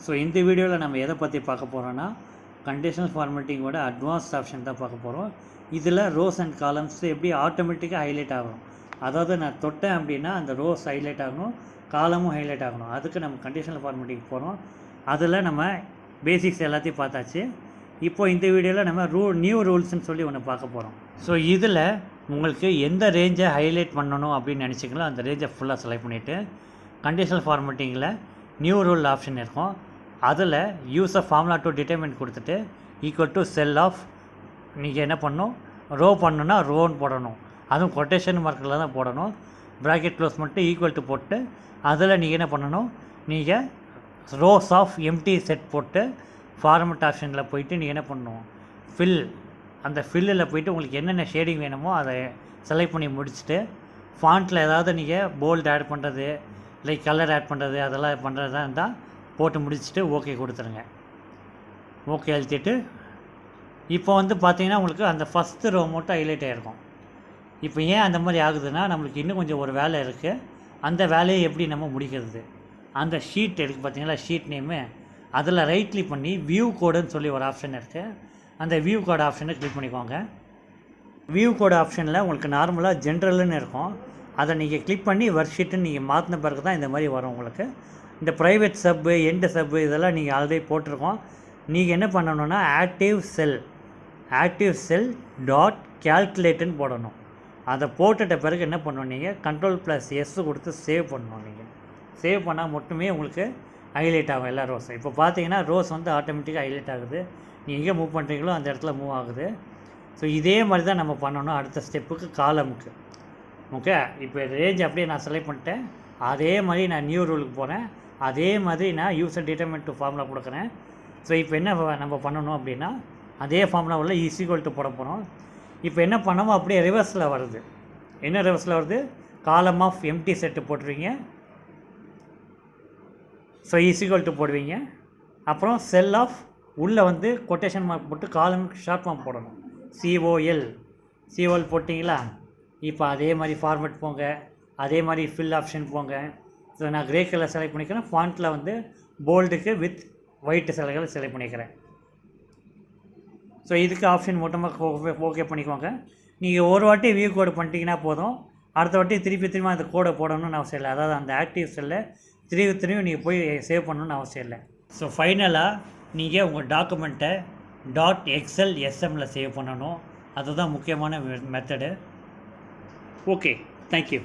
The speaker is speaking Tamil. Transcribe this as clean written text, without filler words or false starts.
ஸோ இந்த வீடியோவில் நம்ம எதை பற்றி பார்க்க போகிறோன்னா கண்டிஷனல் ஃபார்மேட்டிங்கோட அட்வான்ஸ்ட் ஆப்ஷன் தான் பார்க்க போகிறோம். இதில் ரோஸ் அண்ட் காலம்ஸ் எப்படி ஆட்டோமேட்டிக்காக ஹைலைட் ஆகும். அதாவது நான் தொட்டேன் அப்படின்னா அந்த ரோஸ் ஹைலைட் ஆகணும், காலமும் ஹைலைட் ஆகணும். அதுக்கு நம்ம கண்டிஷனல் ஃபார்மேட்டிங் போகிறோம். அதில் நம்ம பேசிக்ஸ் எல்லாத்தையும் பார்த்தாச்சு. இப்போது இந்த வீடியோவில் நம்ம நியூ ரூல்ஸ்ன்னு சொல்லி ஒன்று பார்க்க போகிறோம். ஸோ இதில் உங்களுக்கு எந்த ரேஞ்சை ஹைலைட் பண்ணணும் அப்படின்னு நினச்சிங்களோ அந்த ரேஞ்சை ஃபுல்லாக செலக்ட் பண்ணிவிட்டு கண்டிஷனல் ஃபார்மேட்டிங்கில் நியூ ரூல் ஆப்ஷன் இருக்கும். அதில் use of formula to determine கொடுத்துட்டு ஈக்குவல் டு செல் ஆஃப் நீங்கள் என்ன பண்ணணும், ரோ பண்ணணுன்னா ரோன்னு போடணும். அதுவும் கொட்டேஷன் மார்க்கில் தான் போடணும். ப்ராக்கெட் க்ளோஸ் மட்டும் ஈக்குவல் டு போட்டு அதில் நீங்கள் என்ன பண்ணணும், நீங்கள் ரோஸ் ஆஃப் எம்டி செட் போட்டு ஃபார்மட் ஆப்ஷனில் போயிட்டு நீங்கள் என்ன பண்ணணும், அந்த ஃபில்லில் போய்ட்டு உங்களுக்கு என்னென்ன ஷேடிங் வேணுமோ அதை செலக்ட் பண்ணி முடிச்சுட்டு ஃபாண்ட்டில் ஏதாவது நீங்கள் போல்டு ஆட் பண்ணுறது லைக் கலர் ஆட் பண்ணுறது அதெல்லாம் பண்ணுறதா இருந்தால் போட்டு முடிச்சுட்டு ஓகே கொடுத்துருங்க. ஓகே அழுத்திட்டு இப்போ பார்த்தீங்கன்னா உங்களுக்கு அந்த ஃபஸ்ட்டு ரோ மட்டும் ஹைலைட் ஆகிருக்கும். இப்போ ஏன் அந்த மாதிரி ஆகுதுன்னா நம்மளுக்கு இன்னும் கொஞ்சம் ஒரு வேலை இருக்குது. அந்த வேலையை எப்படி நம்ம முடிக்கிறது, அந்த ஷீட் இருக்குது பார்த்தீங்களா, ஷீட் நேமு, அதில் ரைட் கிளிக் பண்ணி வியூ கோடுன்னு சொல்லி ஒரு ஆப்ஷன் இருக்குது. அந்த வியூ கோட் ஆப்ஷனை கிளிக் பண்ணிக்கோங்க. வியூ கோட் ஆப்ஷனில் உங்களுக்கு நார்மலாக ஜென்ரல்னு இருக்கும். அதை நீங்கள் கிளிக் பண்ணி ஒர்க் ஷீட்டுன்னு நீங்கள் மாற்றின பிறகு தான் இந்த மாதிரி வரும் உங்களுக்கு. இந்த ப்ரைவேட் சப்பு எண்டு சப்பு இதெல்லாம் நீங்கள் ஆல்ரெடி போட்டிருக்கோம். நீங்கள் என்ன பண்ணணுன்னா ஆக்டிவ் செல் டாட் கேல்குலேட்டுன்னு போடணும். அதை போட்டுட்ட பிறகு என்ன பண்ணணும், நீங்கள் Ctrl+S கொடுத்து சேவ் பண்ணணும். நீங்கள் சேவ் பண்ணால் மட்டுமே உங்களுக்கு ஹைலைட் ஆகும் எல்லா ரோஸும். இப்போ பார்த்தீங்கன்னா ரோஸ் ஆட்டோமேட்டிக்காக ஹைலைட் ஆகுது. நீங்கள் எங்கே மூவ் பண்ணுறீங்களோ அந்த இடத்துல மூவ் ஆகுது. ஸோ இதே மாதிரி தான் நம்ம பண்ணணும் அடுத்த ஸ்டெப்புக்கு காலமுக்கு. ஓகே, இப்போ ரேஞ்ச் அப்படியே நான் செலக்ட் பண்ணிட்டேன். அதே மாதிரி நான் நியூ ரூலுக்கு போகிறேன். அதே மாதிரி நான் யூசர் டிட்டர்மின் டு ஃபார்முலா கொடுக்குறேன். ஸோ இப்போ என்ன நம்ம பண்ணணும் அப்படின்னா அதே ஃபார்முலாவில் ஈக்குவல் டு போட போகிறோம். இப்போ என்ன பண்ணோமோ அப்படியே ரிவர்ஸில் வருது. என்ன ரிவர்ஸில் வருது, காலம் ஆஃப் எம்டி செட்டு போட்டுருவீங்க. ஸோ ஈக்குவல் டு போடுவீங்க. அப்புறம் செல் ஆஃப் உள்ளே கொட்டேஷன் மார்க் போட்டு காலமுக்கு ஷார்ட் ஃபார்ம் போடணும். சிஓஎல் போட்டிங்களா. இப்போ அதே மாதிரி ஃபார்மேட் போங்க, அதே மாதிரி ஃபில் ஆப்ஷன் போங்க. ஸோ நான் கிரே கலர் செலக்ட் பண்ணிக்கிறேன். ஃபாண்ட்டில் போல்டுக்கு வித் ஒயிட் கலர் செலக்ட் பண்ணிக்கிறேன். ஸோ இதுக்கு ஆப்ஷன் மொத்தமாக ஓகே பண்ணிக்கோங்க. நீங்கள் ஒரு வாட்டி வியூ கோடு பண்ணிட்டீங்கன்னா போதும். அடுத்த வாட்டி திருப்பி அந்த கோடை போடணும்னு அவசியம் இல்லை. அதாவது அந்த ஆக்டிவ் செல்லை திரும்பி நீங்கள் போய் சேவ் பண்ணணுன்னு அவசியம் இல்லை. ஸோ ஃபைனலாக நீங்கள் உங்கள் டாக்குமெண்ட்டை .xlsmல சேவ் பண்ணணும். அதுதான் முக்கியமான மெத்தடு. Okay, thank you.